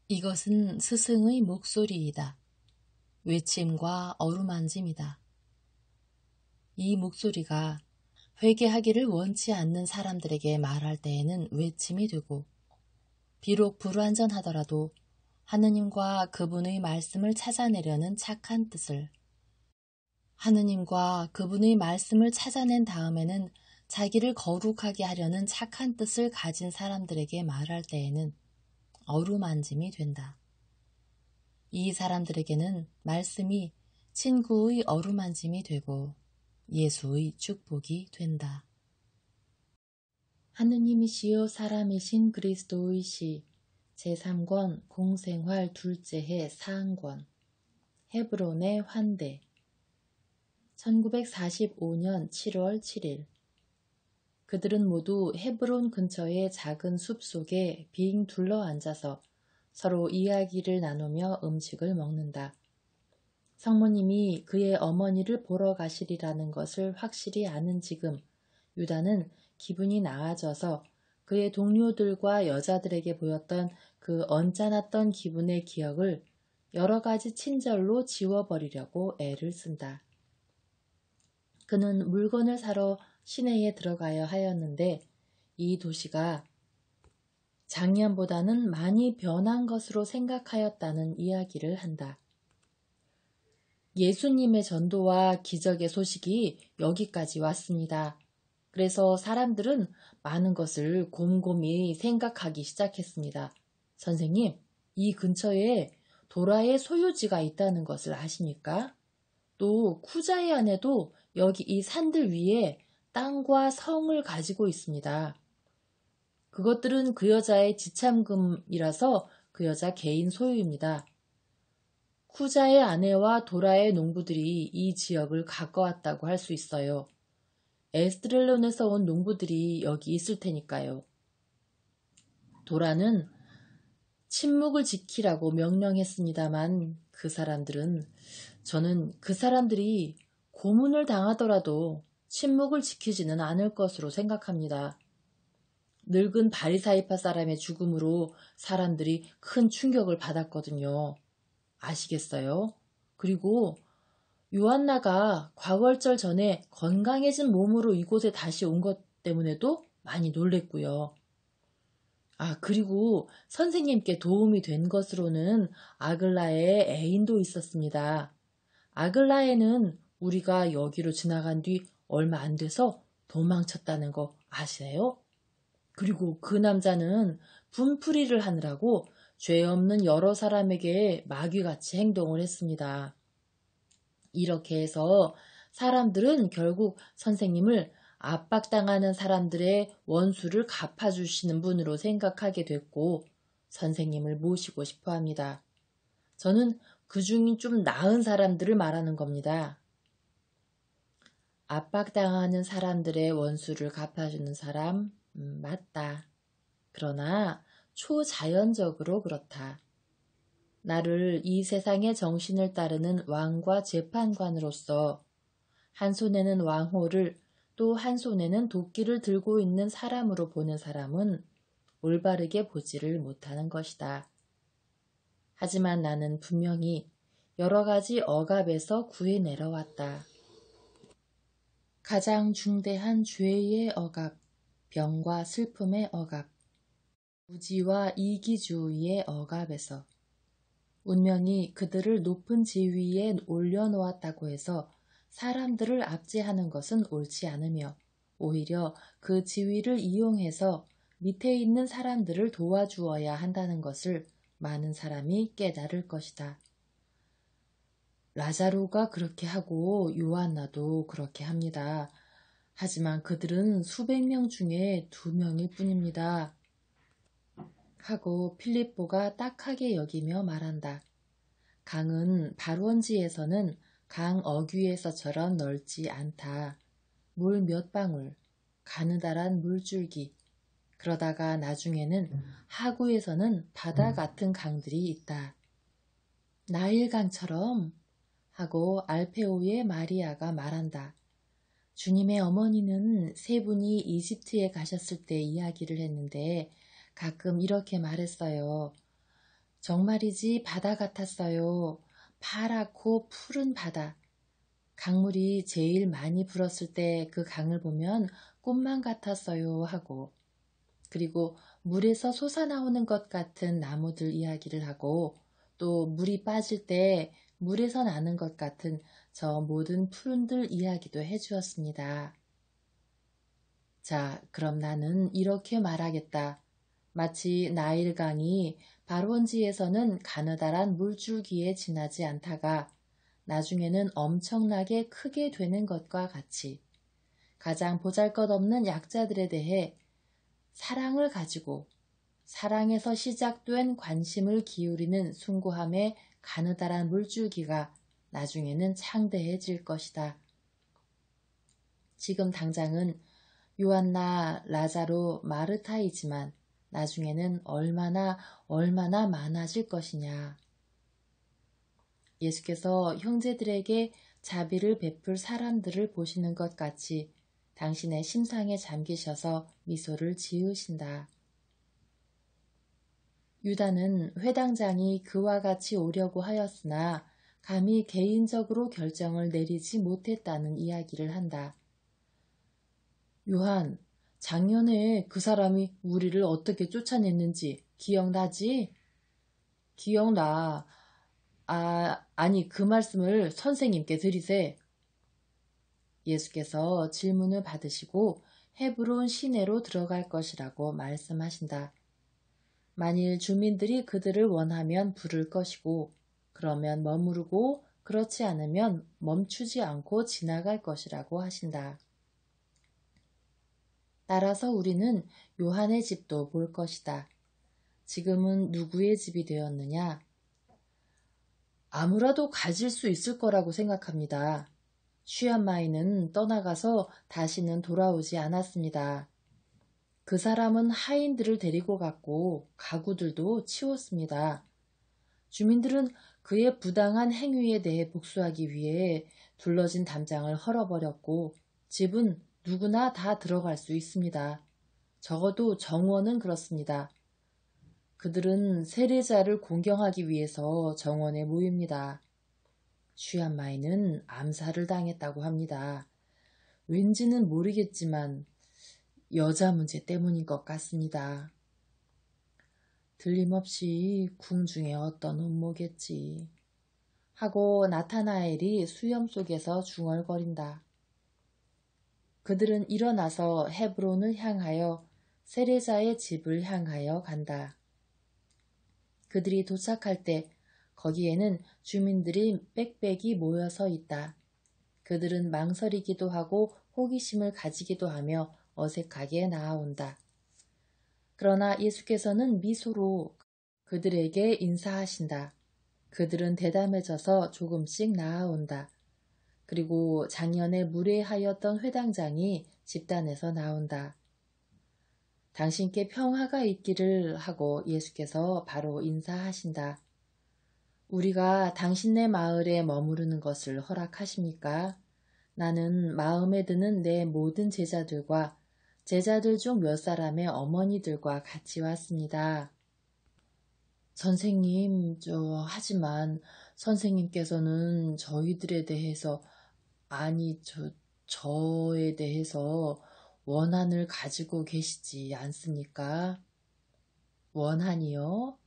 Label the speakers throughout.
Speaker 1: 이것은 스승의 목소리이다. 외침과 어루만짐이다. 이 목소리가 회개하기를 원치 않는 사람들에게 말할 때에는 외침이 되고, 비록 불완전하더라도 하느님과 그분의 말씀을 찾아내려는 착한 뜻을, 하느님과 그분의 말씀을 찾아낸 다음에는 자기를 거룩하게 하려는 착한 뜻을 가진 사람들에게 말할 때에는 어루만짐이 된다. 이 사람들에게는 말씀이 친구의 어루만짐이 되고 예수의 축복이 된다. 하느님이시여 사람이신 그리스도의 시 제3권 공생활 둘째 해 사항권 헤브론의 환대 1945년 7월 7일 그들은 모두 헤브론 근처의 작은 숲 속에 빙 둘러앉아서 서로 이야기를 나누며 음식을 먹는다. 성모님이 그의 어머니를 보러 가시리라는 것을 확실히 아는 지금 유다는 기분이 나아져서 그의 동료들과 여자들에게 보였던 그 언짢았던 기분의 기억을 여러 가지 친절로 지워버리려고 애를 쓴다. 그는 물건을 사러 시내에 들어가야 하였는데 이 도시가 작년보다는 많이 변한 것으로 생각하였다는 이야기를 한다. 예수님의 전도와 기적의 소식이 여기까지 왔습니다. 그래서 사람들은 많은 것을 곰곰이 생각하기 시작했습니다. 선생님, 이 근처에 도라의 소유지가 있다는 것을 아십니까? 또 쿠자의 안에도 여기 이 산들 위에 땅과 성을 가지고 있습니다. 그것들은 그 여자의 지참금이라서 그 여자 개인 소유입니다. 쿠자의 아내와 도라의 농부들이 이 지역을 가꿔왔다고 할 수 있어요. 에스드렐론에서 온 농부들이 여기 있을 테니까요. 도라는 침묵을 지키라고 명령했습니다만 저는 그 사람들이 고문을 당하더라도 침묵을 지키지는 않을 것으로 생각합니다. 늙은 바리사이파 사람의 죽음으로 사람들이 큰 충격을 받았거든요. 아시겠어요? 그리고 요한나가 과월절 전에 건강해진 몸으로 이곳에 다시 온 것 때문에도 많이 놀랬고요. 그리고 선생님께 도움이 된 것으로는 아글라의 애인도 있었습니다. 아글라에는 우리가 여기로 지나간 뒤 얼마 안 돼서 도망쳤다는 거 아세요? 그리고 그 남자는 분풀이를 하느라고 죄 없는 여러 사람에게 마귀같이 행동을 했습니다. 이렇게 해서 사람들은 결국 선생님을 압박당하는 사람들의 원수를 갚아주시는 분으로 생각하게 됐고 선생님을 모시고 싶어 합니다. 저는 그 중에 좀 나은 사람들을 말하는 겁니다. 압박당하는 사람들의 원수를 갚아주는 사람, 맞다. 그러나 초자연적으로 그렇다. 나를 이 세상의 정신을 따르는 왕과 재판관으로서 한 손에는 왕호를 또 한 손에는 도끼를 들고 있는 사람으로 보는 사람은 올바르게 보지를 못하는 것이다. 하지만 나는 분명히 여러 가지 억압에서 구해내려 왔다. 가장 중대한 죄의 억압, 병과 슬픔의 억압, 무지와 이기주의의 억압에서 운명이 그들을 높은 지위에 올려놓았다고 해서 사람들을 압제하는 것은 옳지 않으며 오히려 그 지위를 이용해서 밑에 있는 사람들을 도와주어야 한다는 것을 많은 사람이 깨달을 것이다. 라자로가 그렇게 하고 요한나도 그렇게 합니다. 하지만 그들은 수백 명 중에 2명일 뿐입니다. 하고 필립보가 딱하게 여기며 말한다. 강은 발원지에서는 강 어귀에서처럼 넓지 않다. 물 몇 방울, 가느다란 물줄기. 그러다가 나중에는 하구에서는 바다 같은 강들이 있다. 나일강처럼 하고 알페오의 마리아가 말한다. 주님의 어머니는 세 분이 이집트에 가셨을 때 이야기를 했는데 가끔 이렇게 말했어요. 정말이지 바다 같았어요. 파랗고 푸른 바다. 강물이 제일 많이 불었을 때 그 강을 보면 꿈만 같았어요 하고, 그리고 물에서 솟아나오는 것 같은 나무들 이야기를 하고, 또 물이 빠질 때 물에서 나는 것 같은 저 모든 푸른들 이야기도 해주었습니다. 자, 그럼 나는 이렇게 말하겠다. 마치 나일강이 발원지에서는 가느다란 물줄기에 지나지 않다가 나중에는 엄청나게 크게 되는 것과 같이 가장 보잘것없는 약자들에 대해 사랑을 가지고 사랑에서 시작된 관심을 기울이는 숭고함의 가느다란 물줄기가 나중에는 창대해질 것이다. 지금 당장은 요한나, 라자로, 마르타이지만 나중에는 얼마나 많아질 것이냐. 예수께서 형제들에게 자비를 베풀 사람들을 보시는 것 같이 당신의 심상에 잠기셔서 미소를 지으신다. 유다는 회당장이 그와 같이 오려고 하였으나 감히 개인적으로 결정을 내리지 못했다는 이야기를 한다. 요한, 작년에 그 사람이 우리를 어떻게 쫓아냈는지 기억나지? 기억나. 아니 그 말씀을 선생님께 드리세. 예수께서 질문을 받으시고 헤브론 시내로 들어갈 것이라고 말씀하신다. 만일 주민들이 그들을 원하면 부를 것이고 그러면 머무르고 그렇지 않으면 멈추지 않고 지나갈 것이라고 하신다. 따라서 우리는 요한의 집도 볼 것이다. 지금은 누구의 집이 되었느냐? 아무라도 가질 수 있을 거라고 생각합니다. 쉬안마이는 떠나가서 다시는 돌아오지 않았습니다. 그 사람은 하인들을 데리고 갔고 가구들도 치웠습니다. 주민들은 그의 부당한 행위에 대해 복수하기 위해 둘러진 담장을 헐어버렸고 집은 누구나 다 들어갈 수 있습니다. 적어도 정원은 그렇습니다. 그들은 세례자를 공경하기 위해서 정원에 모입니다. 쉬안마이는 암살을 당했다고 합니다. 왠지는 모르겠지만 여자 문제 때문인 것 같습니다. 틀림없이 궁중의 어떤 음모겠지. 하고 나타나엘이 수염 속에서 중얼거린다. 그들은 일어나서 헤브론을 향하여 세례자의 집을 향하여 간다. 그들이 도착할 때 거기에는 주민들이 빽빽이 모여서 있다. 그들은 망설이기도 하고 호기심을 가지기도 하며 어색하게 나아온다. 그러나 예수께서는 미소로 그들에게 인사하신다. 그들은 대담해져서 조금씩 나아온다. 그리고 작년에 무례하였던 회당장이 집단에서 나온다. 당신께 평화가 있기를 하고 예수께서 바로 인사하신다. 우리가 당신네 마을에 머무르는 것을 허락하십니까? 나는 마음에 드는 내 모든 제자들과 제자들 중 몇 사람의 어머니들과 같이 왔습니다. 선생님, 하지만 선생님께서는 저희들에 대해서, 저에 대해서 원한을 가지고 계시지 않습니까? 원한이요?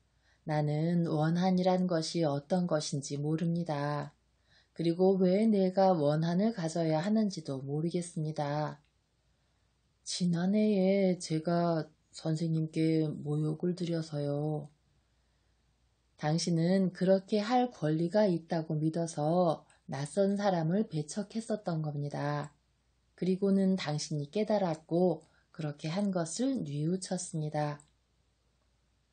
Speaker 1: 나는 원한이란 것이 어떤 것인지 모릅니다. 그리고 왜 내가 원한을 가져야 하는지도 모르겠습니다. 지난해에 제가 선생님께 모욕을 드려서요. 당신은 그렇게 할 권리가 있다고 믿어서 낯선 사람을 배척했었던 겁니다. 그리고는 당신이 깨달았고 그렇게 한 것을 뉘우쳤습니다.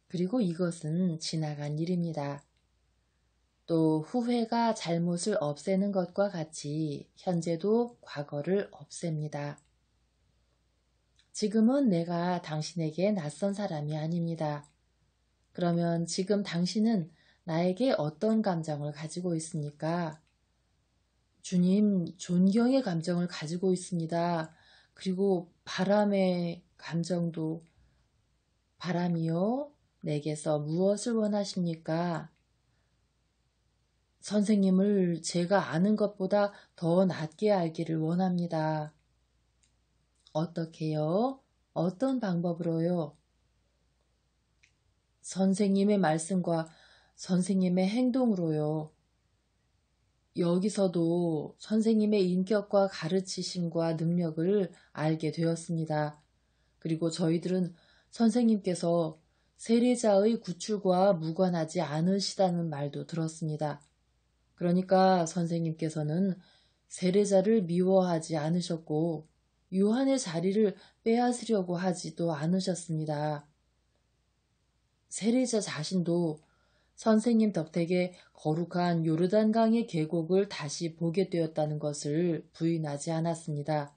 Speaker 1: 그리고 이것은 지나간 일입니다. 또 후회가 잘못을 없애는 것과 같이 현재도 과거를 없앱니다. 지금은 내가 당신에게 낯선 사람이 아닙니다. 그러면 지금 당신은 나에게 어떤 감정을 가지고 있습니까? 주님, 존경의 감정을 가지고 있습니다. 그리고 바람의 감정도, 바람이요? 내게서 무엇을 원하십니까? 선생님을 제가 아는 것보다 더 낫게 알기를 원합니다. 어떻게요? 어떤 방법으로요? 선생님의 말씀과 선생님의 행동으로요. 여기서도 선생님의 인격과 가르치심과 능력을 알게 되었습니다. 그리고 저희들은 선생님께서 세례자의 구출과 무관하지 않으시다는 말도 들었습니다. 그러니까 선생님께서는 세례자를 미워하지 않으셨고 요한의 자리를 빼앗으려고 하지도 않으셨습니다. 세례자 자신도 선생님 덕택에 거룩한 요르단강의 계곡을 다시 보게 되었다는 것을 부인하지 않았습니다.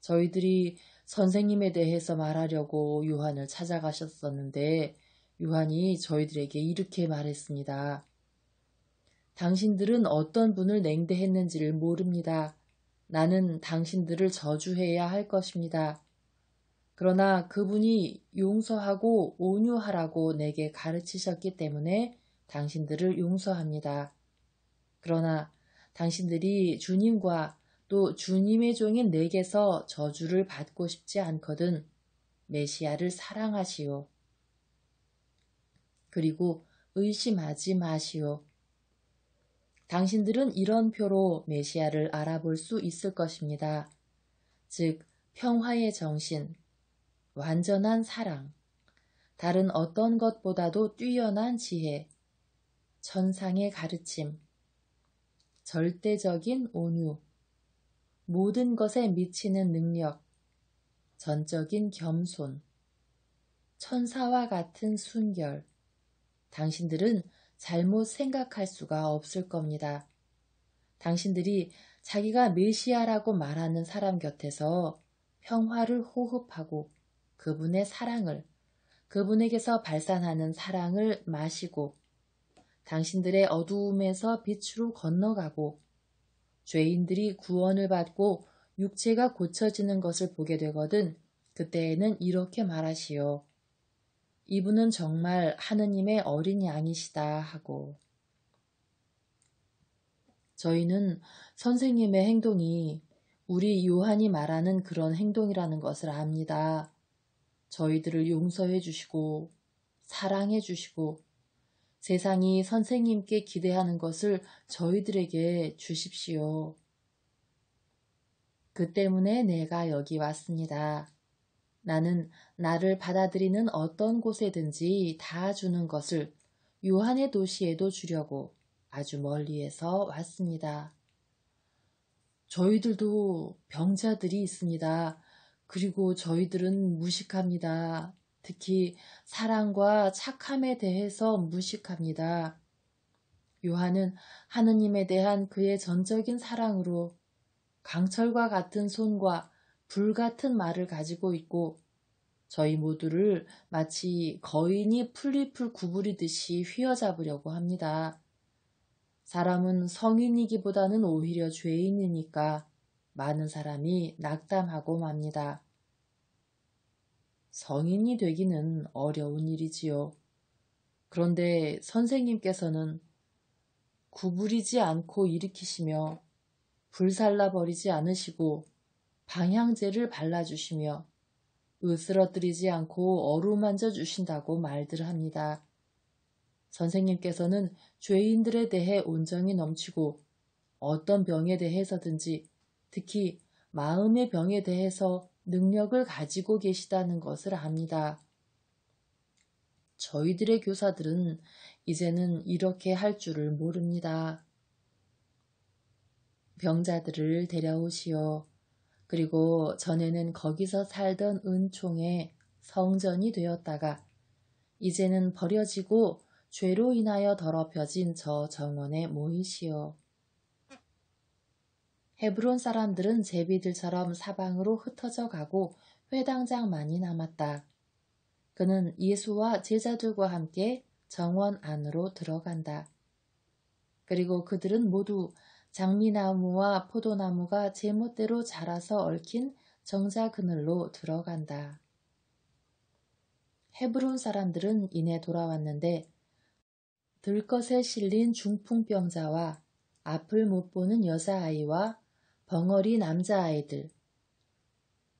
Speaker 1: 저희들이 선생님에 대해서 말하려고 요한을 찾아가셨었는데 요한이 저희들에게 이렇게 말했습니다. 당신들은 어떤 분을 냉대했는지를 모릅니다. 나는 당신들을 저주해야 할 것입니다. 그러나 그분이 용서하고 온유하라고 내게 가르치셨기 때문에 당신들을 용서합니다. 그러나 당신들이 주님과 또 주님의 종인 내게서 저주를 받고 싶지 않거든 메시아를 사랑하시오. 그리고 의심하지 마시오. 당신들은 이런 표로 메시아를 알아볼 수 있을 것입니다. 즉, 평화의 정신, 완전한 사랑, 다른 어떤 것보다도 뛰어난 지혜, 천상의 가르침, 절대적인 온유, 모든 것에 미치는 능력, 전적인 겸손, 천사와 같은 순결, 당신들은 잘못 생각할 수가 없을 겁니다. 당신들이 자기가 메시아라고 말하는 사람 곁에서 평화를 호흡하고 그분의 사랑을, 그분에게서 발산하는 사랑을 마시고 당신들의 어두움에서 빛으로 건너가고 죄인들이 구원을 받고 육체가 고쳐지는 것을 보게 되거든 그때에는 이렇게 말하시오. 이분은 정말 하느님의 어린 양이시다 하고. 저희는 선생님의 행동이 우리 요한이 말하는 그런 행동이라는 것을 압니다. 저희들을 용서해 주시고 사랑해 주시고 세상이 선생님께 기대하는 것을 저희들에게 주십시오. 그 때문에 내가 여기 왔습니다. 나는 나를 받아들이는 어떤 곳에든지 다 주는 것을 요한의 도시에도 주려고 아주 멀리에서 왔습니다. 저희들도 병자들이 있습니다. 그리고 저희들은 무식합니다. 특히 사랑과 착함에 대해서 무식합니다. 요한은 하느님에 대한 그의 전적인 사랑으로 강철과 같은 손과 불 같은 말을 가지고 있고 저희 모두를 마치 거인이 풀잎을 구부리듯이 휘어잡으려고 합니다. 사람은 성인이기보다는 오히려 죄인이니까 많은 사람이 낙담하고 맙니다. 성인이 되기는 어려운 일이지요. 그런데 선생님께서는 구부리지 않고 일으키시며 불살라버리지 않으시고 방향제를 발라주시며 으스러뜨리지 않고 어루만져 주신다고 말들 합니다. 선생님께서는 죄인들에 대해 온정이 넘치고 어떤 병에 대해서든지 특히 마음의 병에 대해서 능력을 가지고 계시다는 것을 압니다. 저희들의 교사들은 이제는 이렇게 할 줄을 모릅니다. 병자들을 데려오시오. 그리고 전에는 거기서 살던 은총의 성전이 되었다가 이제는 버려지고 죄로 인하여 더럽혀진 저 정원에 모이시오. 헤브론 사람들은 제비들처럼 사방으로 흩어져 가고 회당장만이 남았다. 그는 예수와 제자들과 함께 정원 안으로 들어간다. 그리고 그들은 모두 장미나무와 포도나무가 제멋대로 자라서 얽힌 정자 그늘로 들어간다. 헤브론 사람들은 이내 돌아왔는데 들것에 실린 중풍병자와 앞을 못 보는 여자아이와 벙어리 남자아이들,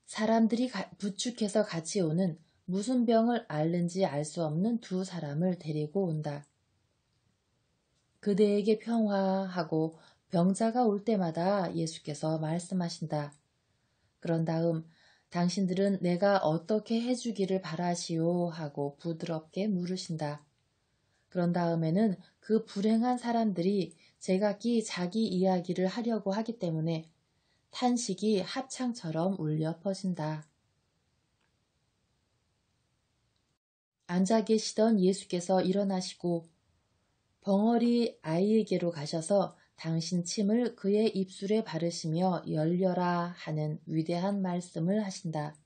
Speaker 1: 사람들이 부축해서 같이 오는 무슨 병을 앓는지 알 수 없는 두 사람을 데리고 온다. 그대에게 평화하고 병자가 올 때마다 예수께서 말씀하신다. 그런 다음 당신들은 내가 어떻게 해주기를 바라시오 하고 부드럽게 물으신다. 그런 다음에는 그 불행한 사람들이 제각기 자기 이야기를 하려고 하기 때문에 탄식이 합창처럼 울려 퍼진다. 앉아 계시던 예수께서 일어나시고 벙어리 아이에게로 가셔서 당신 침을 그의 입술에 바르시며 열려라 하는 위대한 말씀을 하신다.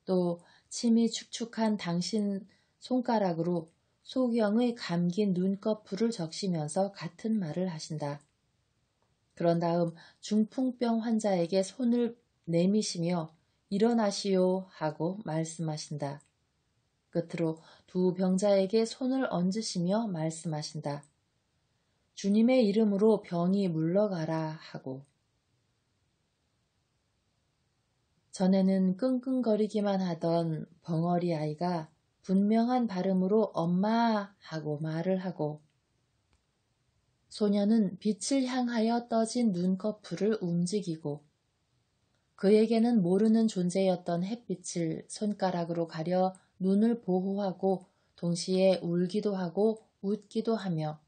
Speaker 1: 또 침이 축축한 당신 손가락으로 소경의 감긴 눈꺼풀을 적시면서 같은 말을 하신다. 그런 다음 중풍병 환자에게 손을 내미시며 일어나시오 하고 말씀하신다. 끝으로 두 병자에게 손을 얹으시며 말씀하신다. 주님의 이름으로 병이 물러가라 하고. 전에는 끙끙거리기만 하던 벙어리 아이가 분명한 발음으로 엄마 하고 말을 하고, 소녀는 빛을 향하여 떠진 눈꺼풀을 움직이고, 그에게는 모르는 존재였던 햇빛을 손가락으로 가려 눈을 보호하고 동시에 울기도 하고 웃기도 하며,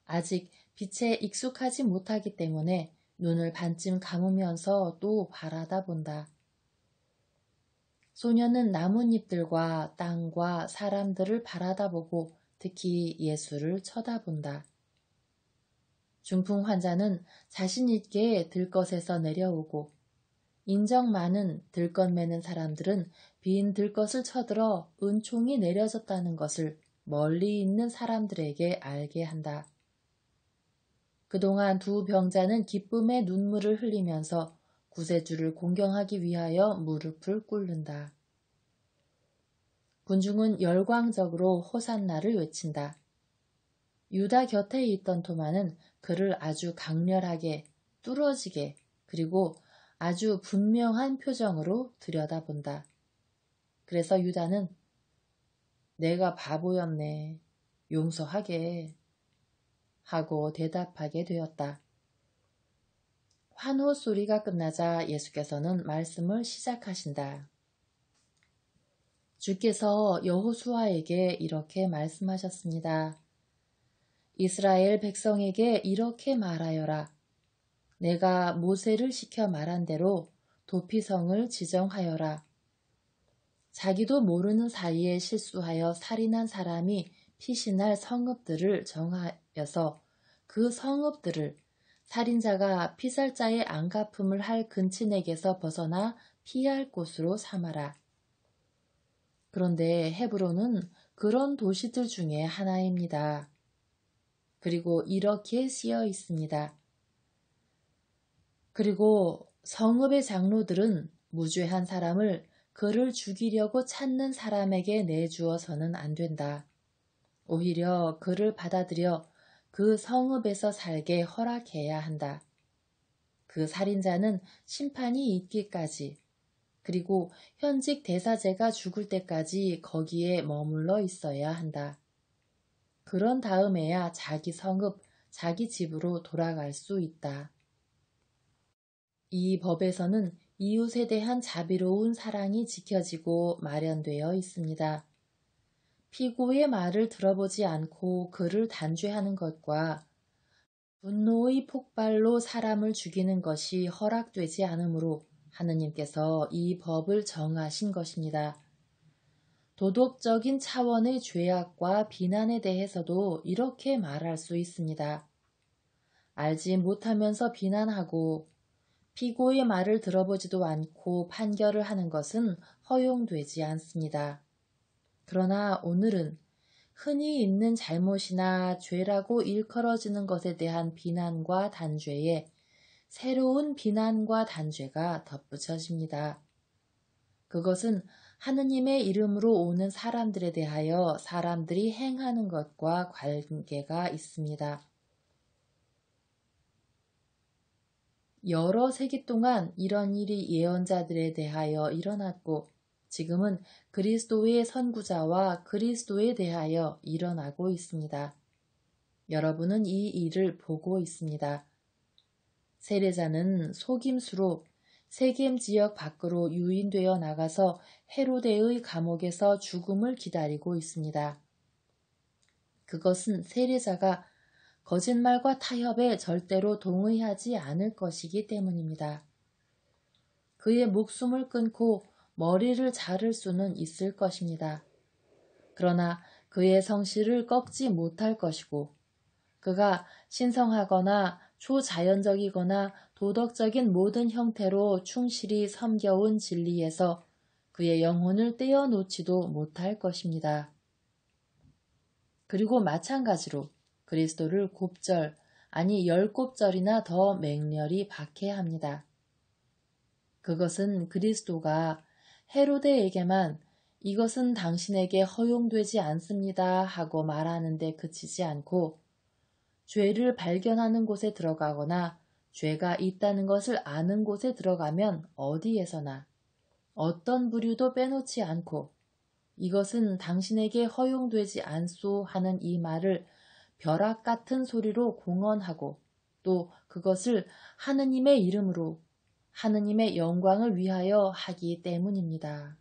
Speaker 1: 아직 빛에 익숙하지 못하기 때문에 눈을 반쯤 감으면서 또 바라다 본다. 소녀는 나뭇잎들과 땅과 사람들을 바라다보고 특히 예수를 쳐다본다. 중풍 환자는 자신 있게 들것에서 내려오고 인정 많은 들것 매는 사람들은 빈 들것을 쳐들어 은총이 내려졌다는 것을 멀리 있는 사람들에게 알게 한다. 그동안 두 병자는 기쁨의 눈물을 흘리면서 구세주를 공경하기 위하여 무릎을 꿇는다. 군중은 열광적으로 호산나를 외친다. 유다 곁에 있던 토마는 그를 아주 강렬하게, 뚫어지게, 그리고 아주 분명한 표정으로 들여다본다. 그래서 유다는 내가 바보였네, 용서하게 하고 대답하게 되었다. 환호 소리가 끝나자 예수께서는 말씀을 시작하신다. 주께서 여호수아에게 이렇게 말씀하셨습니다. 이스라엘 백성에게 이렇게 말하여라. 내가 모세를 시켜 말한 대로 도피성을 지정하여라. 자기도 모르는 사이에 실수하여 살인한 사람이 피신할 성읍들을 정하여서 그 성읍들을 살인자가 피살자의 안갚음을 할 근친에게서 벗어나 피할 곳으로 삼아라. 그런데 헤브론은 그런 도시들 중에 하나입니다. 그리고 이렇게 쓰여 있습니다. 그리고 성읍의 장로들은 무죄한 사람을 그를 죽이려고 찾는 사람에게 내주어서는 안 된다. 오히려 그를 받아들여 그 성읍에서 살게 허락해야 한다. 그 살인자는 심판이 있기까지, 그리고 현직 대사제가 죽을 때까지 거기에 머물러 있어야 한다. 그런 다음에야 자기 성읍, 자기 집으로 돌아갈 수 있다. 이 법에서는 이웃에 대한 자비로운 사랑이 지켜지고 마련되어 있습니다. 피고의 말을 들어보지 않고 그를 단죄하는 것과 분노의 폭발로 사람을 죽이는 것이 허락되지 않으므로 하느님께서 이 법을 정하신 것입니다. 도덕적인 차원의 죄악과 비난에 대해서도 이렇게 말할 수 있습니다. 알지 못하면서 비난하고 피고의 말을 들어보지도 않고 판결을 하는 것은 허용되지 않습니다. 그러나 오늘은 흔히 있는 잘못이나 죄라고 일컬어지는 것에 대한 비난과 단죄에 새로운 비난과 단죄가 덧붙여집니다. 그것은 하느님의 이름으로 오는 사람들에 대하여 사람들이 행하는 것과 관계가 있습니다. 여러 세기 동안 이런 일이 예언자들에 대하여 일어났고 지금은 그리스도의 선구자와 그리스도에 대하여 일어나고 있습니다. 여러분은 이 일을 보고 있습니다. 세례자는 속임수로 세겜 지역 밖으로 유인되어 나가서 헤로데의 감옥에서 죽음을 기다리고 있습니다. 그것은 세례자가 거짓말과 타협에 절대로 동의하지 않을 것이기 때문입니다. 그의 목숨을 끊고 머리를 자를 수는 있을 것입니다. 그러나 그의 성실을 꺾지 못할 것이고 그가 신성하거나 초자연적이거나 도덕적인 모든 형태로 충실히 섬겨온 진리에서 그의 영혼을 떼어놓지도 못할 것입니다. 그리고 마찬가지로 그리스도를 곱절, 아니 10곱절이나 더 맹렬히 박해합니다. 그것은 그리스도가 헤로데에게만 이것은 당신에게 허용되지 않습니다 하고 말하는데 그치지 않고 죄를 발견하는 곳에 들어가거나 죄가 있다는 것을 아는 곳에 들어가면 어디에서나 어떤 부류도 빼놓지 않고 이것은 당신에게 허용되지 않소 하는 이 말을 벼락 같은 소리로 공언하고 또 그것을 하느님의 이름으로 하느님의 영광을 위하여 하기 때문입니다.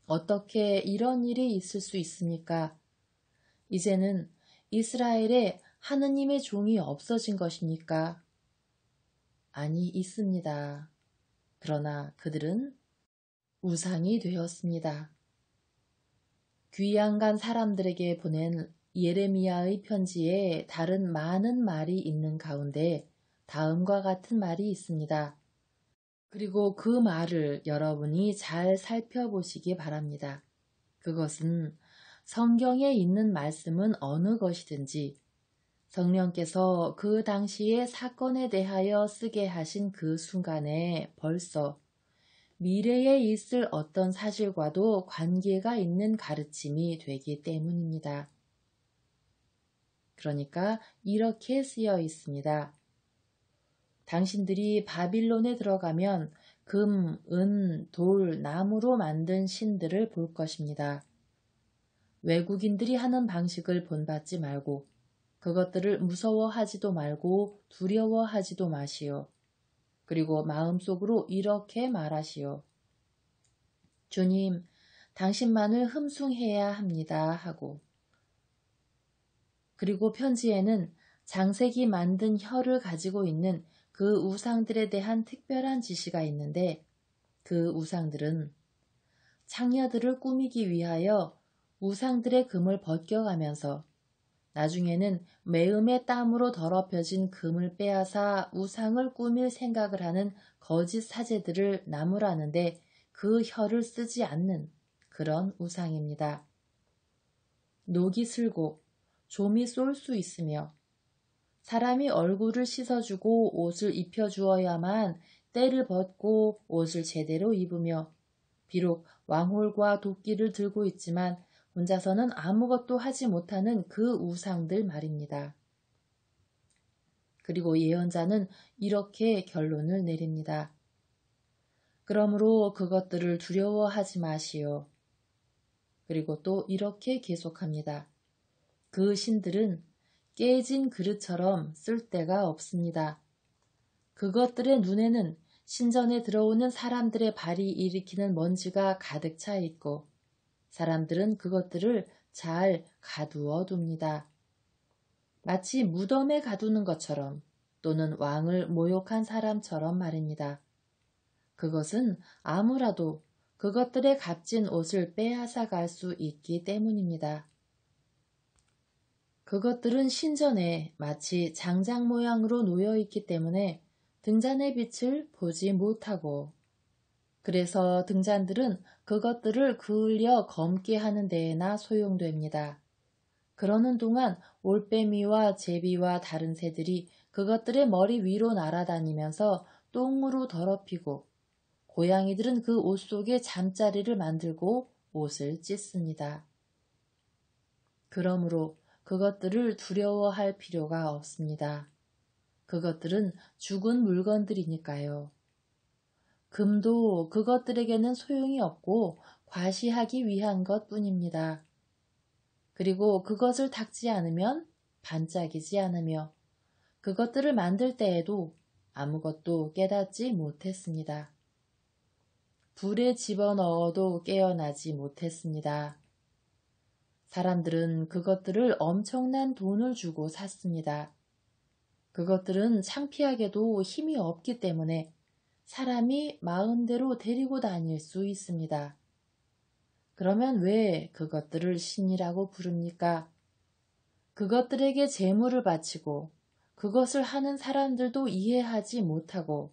Speaker 1: 어떻게 이런 일이 있을 수 있습니까? 이제는 이스라엘에 하느님의 종이 없어진 것입니까? 아니, 있습니다. 그러나 그들은 우상이 되었습니다. 귀양간 사람들에게 보낸 예레미야의 편지에 다른 많은 말이 있는 가운데 다음과 같은 말이 있습니다. 그리고 그 말을 여러분이 잘 살펴보시기 바랍니다. 그것은 성경에 있는 말씀은 어느 것이든지 성령께서 그 당시의 사건에 대하여 쓰게 하신 그 순간에 벌써 미래에 있을 어떤 사실과도 관계가 있는 가르침이 되기 때문입니다. 그러니까 이렇게 쓰여 있습니다. 당신들이 바빌론에 들어가면 금, 은, 돌, 나무로 만든 신들을 볼 것입니다. 외국인들이 하는 방식을 본받지 말고 그것들을 무서워하지도 말고 두려워하지도 마시오. 그리고 마음속으로 이렇게 말하시오. 주님, 당신만을 흠숭해야 합니다 하고 그리고 편지에는 장색이 만든 혀를 가지고 있는 그 우상들에 대한 특별한 지시가 있는데 그 우상들은 창녀들을 꾸미기 위하여 우상들의 금을 벗겨가면서 나중에는 매음의 땀으로 더럽혀진 금을 빼앗아 우상을 꾸밀 생각을 하는 거짓 사제들을 나무라는데 그 혀를 쓰지 않는 그런 우상입니다. 녹이 슬고 좀이 쏠 수 있으며 사람이 얼굴을 씻어주고 옷을 입혀주어야만 때를 벗고 옷을 제대로 입으며 비록 왕홀과 도끼를 들고 있지만 혼자서는 아무것도 하지 못하는 그 우상들 말입니다. 그리고 예언자는 이렇게 결론을 내립니다. 그러므로 그것들을 두려워하지 마시오. 그리고 또 이렇게 계속합니다. 그 신들은 깨진 그릇처럼 쓸데가 없습니다. 그것들의 눈에는 신전에 들어오는 사람들의 발이 일으키는 먼지가 가득 차 있고 사람들은 그것들을 잘 가두어 둡니다. 마치 무덤에 가두는 것처럼 또는 왕을 모욕한 사람처럼 말입니다. 그것은 아무라도 그것들의 값진 옷을 빼앗아 갈 수 있기 때문입니다. 그것들은 신전에 마치 장작 모양으로 놓여 있기 때문에 등잔의 빛을 보지 못하고 그래서 등잔들은 그것들을 그을려 검게 하는 데에나 소용됩니다. 그러는 동안 올빼미와 제비와 다른 새들이 그것들의 머리 위로 날아다니면서 똥으로 더럽히고 고양이들은 그 옷 속에 잠자리를 만들고 옷을 찢습니다. 그러므로 그것들을 두려워할 필요가 없습니다. 그것들은 죽은 물건들이니까요. 금도 그것들에게는 소용이 없고 과시하기 위한 것뿐입니다. 그리고 그것을 닦지 않으면 반짝이지 않으며 그것들을 만들 때에도 아무것도 깨닫지 못했습니다. 불에 집어넣어도 깨어나지 못했습니다. 사람들은 그것들을 엄청난 돈을 주고 샀습니다. 그것들은 창피하게도 힘이 없기 때문에 사람이 마음대로 데리고 다닐 수 있습니다. 그러면 왜 그것들을 신이라고 부릅니까? 그것들에게 재물을 바치고 그것을 하는 사람들도 이해하지 못하고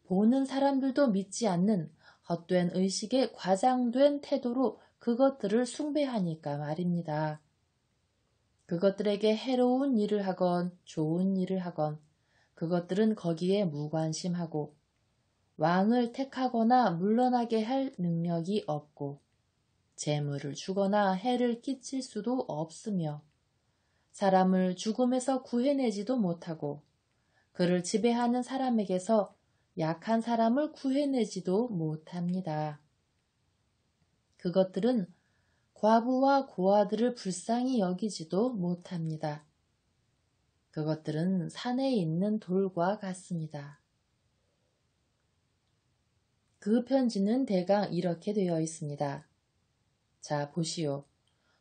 Speaker 1: 보는 사람들도 믿지 않는 헛된 의식에 과장된 태도로 그것들을 숭배하니까 말입니다. 그것들에게 해로운 일을 하건 좋은 일을 하건 그것들은 거기에 무관심하고 왕을 택하거나 물러나게 할 능력이 없고 재물을 주거나 해를 끼칠 수도 없으며 사람을 죽음에서 구해내지도 못하고 그를 지배하는 사람에게서 약한 사람을 구해내지도 못합니다. 그것들은 과부와 고아들을 불쌍히 여기지도 못합니다. 그것들은 산에 있는 돌과 같습니다. 그 편지는 대강 이렇게 되어 있습니다. 자, 보시오.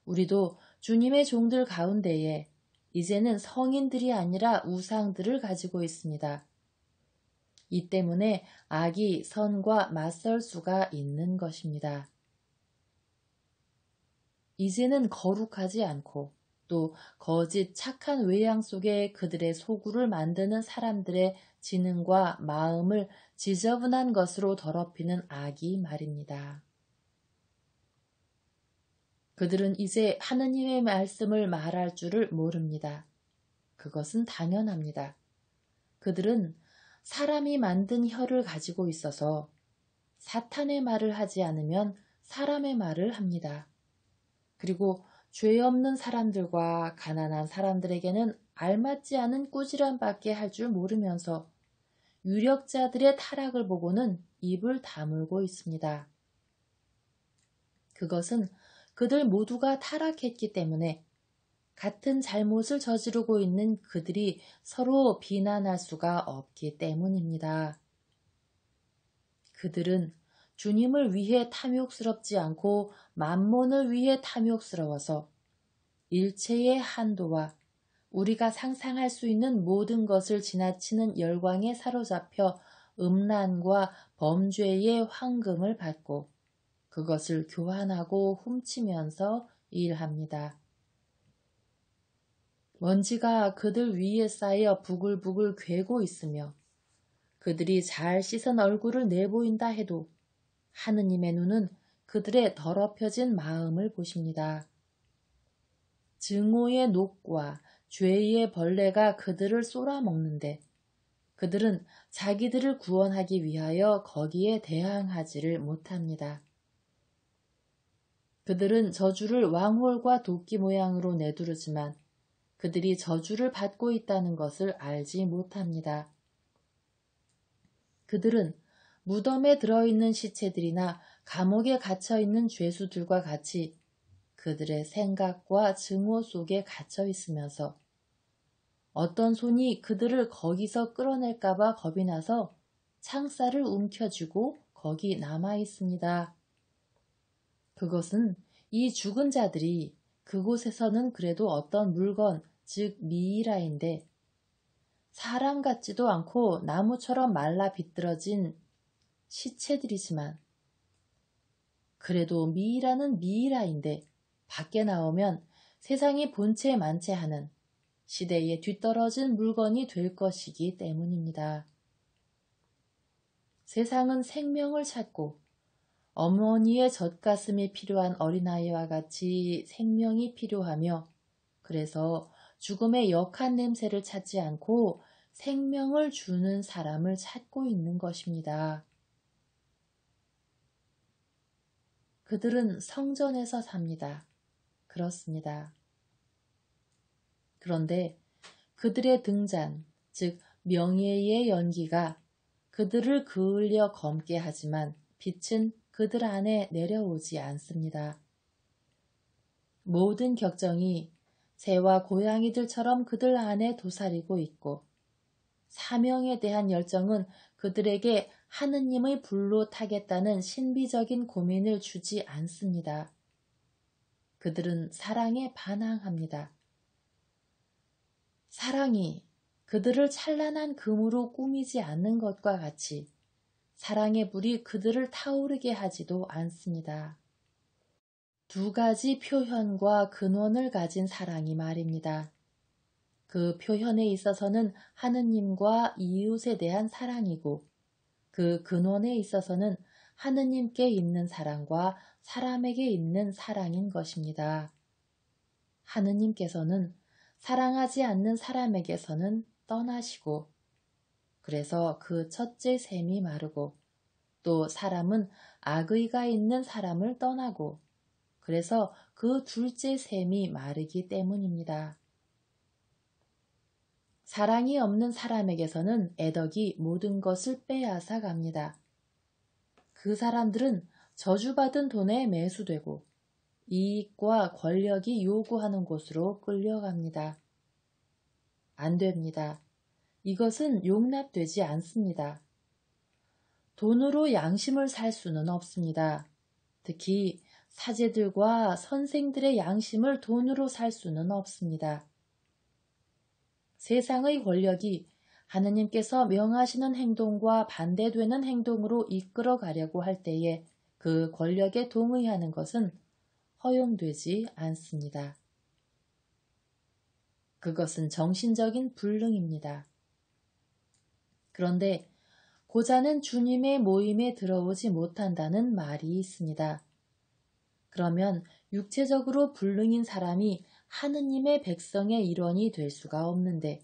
Speaker 1: 우리도 주님의 종들 가운데에 이제는 성인들이 아니라 우상들을 가지고 있습니다. 이 때문에 악이 선과 맞설 수가 있는 것입니다. 이제는 거룩하지 않고 또 거짓 착한 외양 속에 그들의 소굴을 만드는 사람들의 지능과 마음을 지저분한 것으로 더럽히는 악이 말입니다. 그들은 이제 하느님의 말씀을 말할 줄을 모릅니다. 그것은 당연합니다. 그들은 사람이 만든 혀를 가지고 있어서 사탄의 말을 하지 않으면 사람의 말을 합니다. 그리고 죄 없는 사람들과 가난한 사람들에게는 알맞지 않은 꾸지람밖에 할 줄 모르면서 유력자들의 타락을 보고는 입을 다물고 있습니다. 그것은 그들 모두가 타락했기 때문에 같은 잘못을 저지르고 있는 그들이 서로 비난할 수가 없기 때문입니다. 그들은 주님을 위해 탐욕스럽지 않고 만몬을 위해 탐욕스러워서 일체의 한도와 우리가 상상할 수 있는 모든 것을 지나치는 열광에 사로잡혀 음란과 범죄의 황금을 받고 그것을 교환하고 훔치면서 일합니다. 먼지가 그들 위에 쌓여 부글부글 괴고 있으며 그들이 잘 씻은 얼굴을 내보인다 해도 하느님의 눈은 그들의 더럽혀진 마음을 보십니다. 증오의 녹과 죄의 벌레가 그들을 쏟아먹는데 그들은 자기들을 구원하기 위하여 거기에 대항하지를 못합니다. 그들은 저주를 왕홀과 도끼 모양으로 내두르지만 그들이 저주를 받고 있다는 것을 알지 못합니다. 그들은 무덤에 들어있는 시체들이나 감옥에 갇혀있는 죄수들과 같이 그들의 생각과 증오 속에 갇혀 있으면서 어떤 손이 그들을 거기서 끌어낼까봐 겁이 나서 창살을 움켜쥐고 거기 남아 있습니다. 그것은 이 죽은 자들이 그곳에서는 그래도 어떤 물건, 즉 미이라인데 사람 같지도 않고 나무처럼 말라 비뚤어진 시체들이지만 그래도 미이라는 미이라인데 밖에 나오면 세상이 본체 만체 하는 시대에 뒤떨어진 물건이 될 것이기 때문입니다. 세상은 생명을 찾고 어머니의 젖가슴이 필요한 어린아이와 같이 생명이 필요하며 그래서 죽음의 역한 냄새를 찾지 않고 생명을 주는 사람을 찾고 있는 것입니다. 그들은 성전에서 삽니다. 그렇습니다. 그런데 그들의 등잔, 즉 명예의 연기가 그들을 그을려 검게 하지만 빛은 그들 안에 내려오지 않습니다. 모든 격정이 새와 고양이들처럼 그들 안에 도사리고 있고 사명에 대한 열정은 그들에게 하느님의 불로 타겠다는 신비적인 고민을 주지 않습니다. 그들은 사랑에 반항합니다. 사랑이 그들을 찬란한 금으로 꾸미지 않는 것과 같이 사랑의 불이 그들을 타오르게 하지도 않습니다. 두 가지 표현과 근원을 가진 사랑이 말입니다. 그 표현에 있어서는 하느님과 이웃에 대한 사랑이고 그 근원에 있어서는 하느님께 있는 사랑과 사람에게 있는 사랑인 것입니다. 하느님께서는 사랑하지 않는 사람에게서는 떠나시고 그래서 그 첫째 샘이 마르고 또 사람은 악의가 있는 사람을 떠나고 그래서 그 둘째 샘이 마르기 때문입니다. 사랑이 없는 사람에게서는 애덕이 모든 것을 빼앗아 갑니다. 그 사람들은 저주받은 돈에 매수되고 이익과 권력이 요구하는 곳으로 끌려갑니다. 안 됩니다. 이것은 용납되지 않습니다. 돈으로 양심을 살 수는 없습니다. 특히 사제들과 선생들의 양심을 돈으로 살 수는 없습니다. 세상의 권력이 하느님께서 명하시는 행동과 반대되는 행동으로 이끌어 가려고 할 때에 그 권력에 동의하는 것은 허용되지 않습니다. 그것은 정신적인 불능입니다. 그런데 고자는 주님의 모임에 들어오지 못한다는 말이 있습니다. 그러면 육체적으로 불능인 사람이 하느님의 백성의 일원이 될 수가 없는데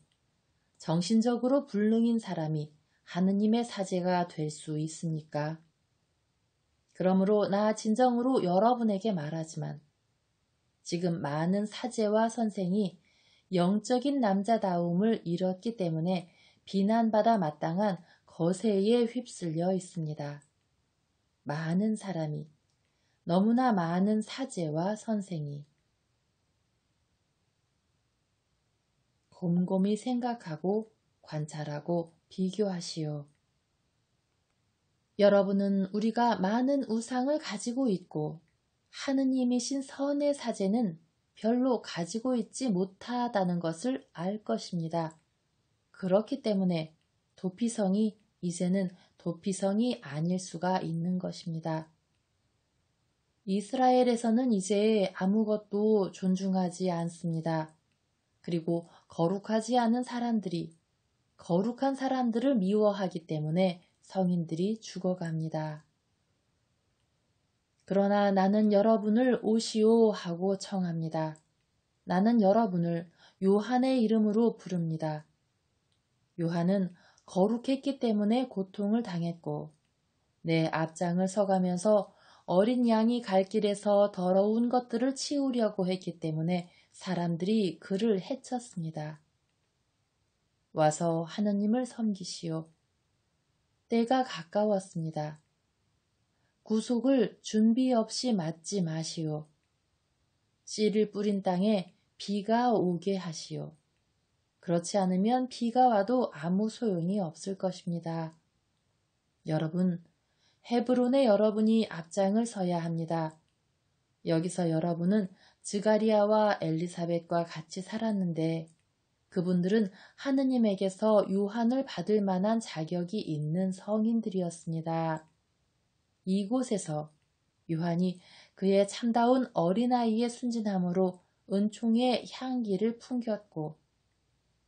Speaker 1: 정신적으로 불능인 사람이 하느님의 사제가 될 수 있습니까? 그러므로 나 진정으로 여러분에게 말하지만 지금 많은 사제와 선생이 영적인 남자다움을 잃었기 때문에 비난받아 마땅한 거세에 휩쓸려 있습니다. 많은 사람이, 너무나 많은 사제와 선생이 곰곰이 생각하고 관찰하고 비교하시오. 여러분은 우리가 많은 우상을 가지고 있고 하느님이신 선의 사제는 별로 가지고 있지 못하다는 것을 알 것입니다. 그렇기 때문에 도피성이 이제는 도피성이 아닐 수가 있는 것입니다. 이스라엘에서는 이제 아무것도 존중하지 않습니다. 그리고 거룩하지 않은 사람들이 거룩한 사람들을 미워하기 때문에 성인들이 죽어갑니다. 그러나 나는 여러분을 오시오 하고 청합니다. 나는 여러분을 요한의 이름으로 부릅니다. 요한은 거룩했기 때문에 고통을 당했고 내 앞장을 서가면서 어린 양이 갈 길에서 더러운 것들을 치우려고 했기 때문에 사람들이 그를 해쳤습니다. 와서 하느님을 섬기시오. 때가 가까웠습니다. 구속을 준비 없이 맞지 마시오. 씨를 뿌린 땅에 비가 오게 하시오. 그렇지 않으면 비가 와도 아무 소용이 없을 것입니다. 여러분, 헤브론에 여러분이 앞장을 서야 합니다. 여기서 여러분은 즈가리아와 엘리사벳과 같이 살았는데 그분들은 하느님에게서 유한을 받을 만한 자격이 있는 성인들이었습니다. 이곳에서 요한이 그의 참다운 어린아이의 순진함으로 은총의 향기를 풍겼고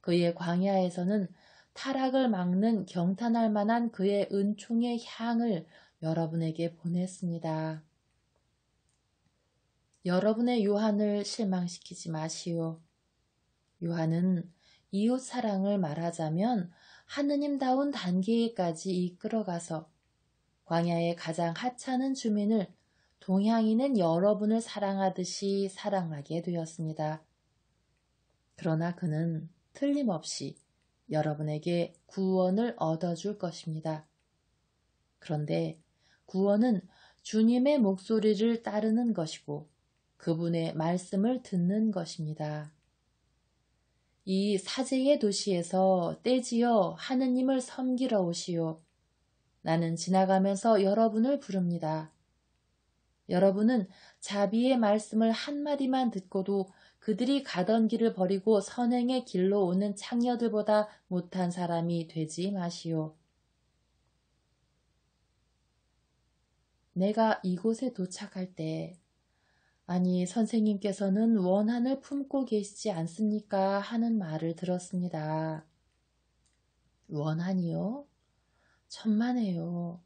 Speaker 1: 그의 광야에서는 타락을 막는 경탄할 만한 그의 은총의 향을 여러분에게 보냈습니다. 여러분의 요한을 실망시키지 마시오. 요한은 이웃 사랑을 말하자면 하느님다운 단계에까지 이끌어가서 광야의 가장 하찮은 주민을 동향이는 여러분을 사랑하듯이 사랑하게 되었습니다. 그러나 그는 틀림없이 여러분에게 구원을 얻어줄 것입니다. 그런데 구원은 주님의 목소리를 따르는 것이고 그분의 말씀을 듣는 것입니다. 이 사제의 도시에서 떼지어 하느님을 섬기러 오시오. 나는 지나가면서 여러분을 부릅니다. 여러분은 자비의 말씀을 한마디만 듣고도 그들이 가던 길을 버리고 선행의 길로 오는 창녀들보다 못한 사람이 되지 마시오. 내가 이곳에 도착할 때, 아니 선생님께서는 원한을 품고 계시지 않습니까? 하는 말을 들었습니다. 원한이요? 천만에요.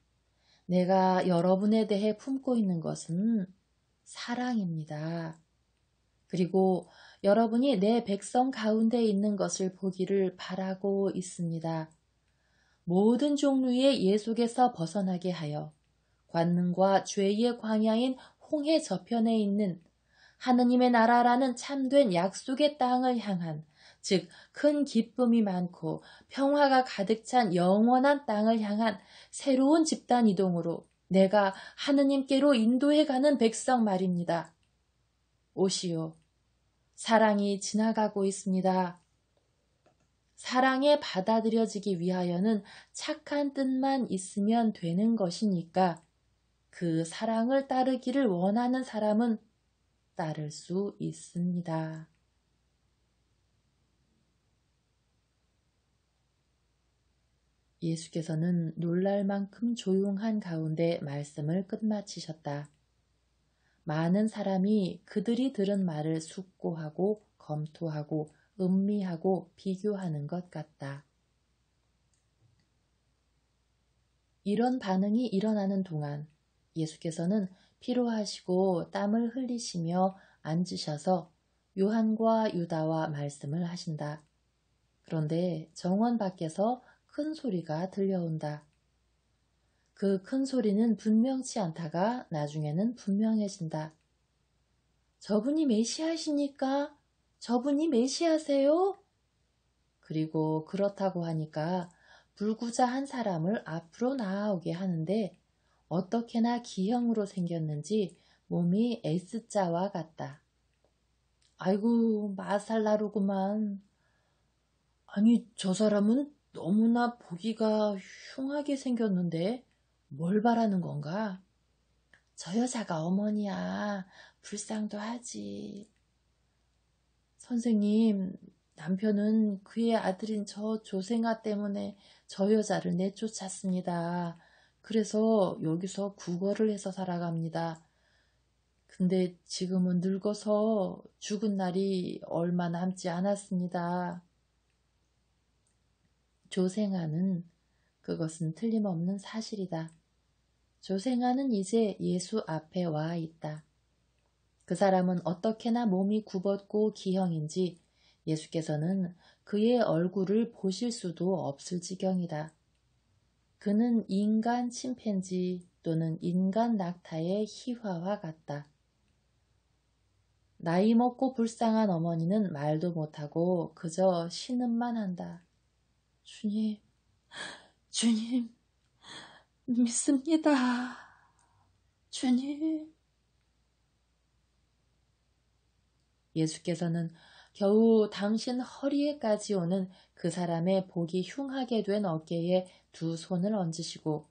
Speaker 1: 내가 여러분에 대해 품고 있는 것은 사랑입니다. 그리고 여러분이 내 백성 가운데 있는 것을 보기를 바라고 있습니다. 모든 종류의 예속에서 벗어나게 하여 관능과 죄의 광야인 홍해 저편에 있는 하느님의 나라라는 참된 약속의 땅을 향한, 즉 큰 기쁨이 많고 평화가 가득 찬 영원한 땅을 향한 새로운 집단 이동으로 내가 하느님께로 인도해가는 백성 말입니다. 오시오. 사랑이 지나가고 있습니다. 사랑에 받아들여지기 위하여는 착한 뜻만 있으면 되는 것이니까 그 사랑을 따르기를 원하는 사람은 따를 수 있습니다. 예수께서는 놀랄 만큼 조용한 가운데 말씀을 끝마치셨다. 많은 사람이 그들이 들은 말을 숙고하고 검토하고 음미하고 비교하는 것 같다. 이런 반응이 일어나는 동안 예수께서는 피로하시고 땀을 흘리시며 앉으셔서 요한과 유다와 말씀을 하신다. 그런데 정원 밖에서 큰 소리가 들려온다. 그 큰 소리는 분명치 않다가 나중에는 분명해진다. 저분이 메시아십니까? 저분이 메시아세요? 그리고 그렇다고 하니까 불구자 한 사람을 앞으로 나아오게 하는데 어떻게나 기형으로 생겼는지 몸이 S자와 같다. 아이고 마살나루구만. 아니 저 사람은 너무나 보기가 흉하게 생겼는데 뭘 바라는 건가? 저 여자가 어머니야. 불쌍도 하지. 선생님, 남편은 그의 아들인 저 조생아 때문에 저 여자를 내쫓았습니다. 그래서 여기서 구걸을 해서 살아갑니다. 근데 지금은 늙어서 죽은 날이 얼마 남지 않았습니다. 조생아는 그것은 틀림없는 사실이다. 조생아는 이제 예수 앞에 와 있다. 그 사람은 어떻게나 몸이 굽었고 기형인지 예수께서는 그의 얼굴을 보실 수도 없을 지경이다. 그는 인간 침팬지 또는 인간 낙타의 희화와 같다. 나이 먹고 불쌍한 어머니는 말도 못하고 그저 신음만 한다. 주님, 주님, 믿습니다. 주님. 예수께서는 겨우 당신 허리에까지 오는 그 사람의 보기 흉하게 된 어깨에 두 손을 얹으시고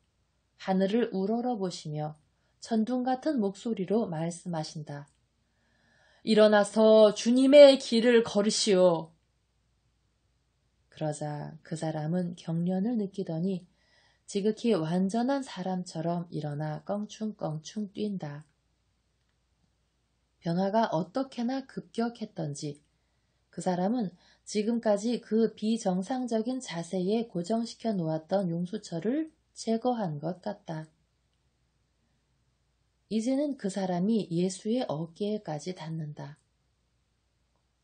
Speaker 1: 하늘을 우러러 보시며 천둥 같은 목소리로 말씀하신다. 일어나서 주님의 길을 걸으시오. 그러자 그 사람은 경련을 느끼더니 지극히 완전한 사람처럼 일어나 껑충껑충 뛴다. 변화가 어떻게나 급격했던지 그 사람은 지금까지 그 비정상적인 자세에 고정시켜 놓았던 용수철을 제거한 것 같다. 이제는 그 사람이 예수의 어깨에까지 닿는다.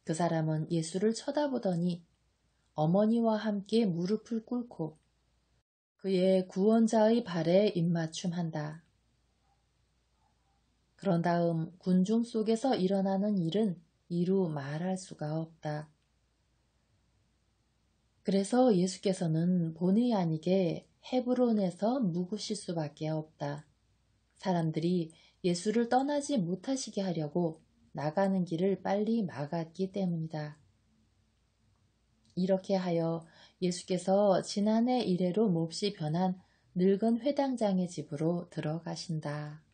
Speaker 1: 그 사람은 예수를 쳐다보더니 어머니와 함께 무릎을 꿇고 그의 구원자의 발에 입맞춤한다. 그런 다음 군중 속에서 일어나는 일은 이루 말할 수가 없다. 그래서 예수께서는 본의 아니게 헤브론에서 묵으실 수밖에 없다. 사람들이 예수를 떠나지 못하시게 하려고 나가는 길을 빨리 막았기 때문이다. 이렇게 하여 예수께서 지난해 이래로 몹시 변한 늙은 회당장의 집으로 들어가신다.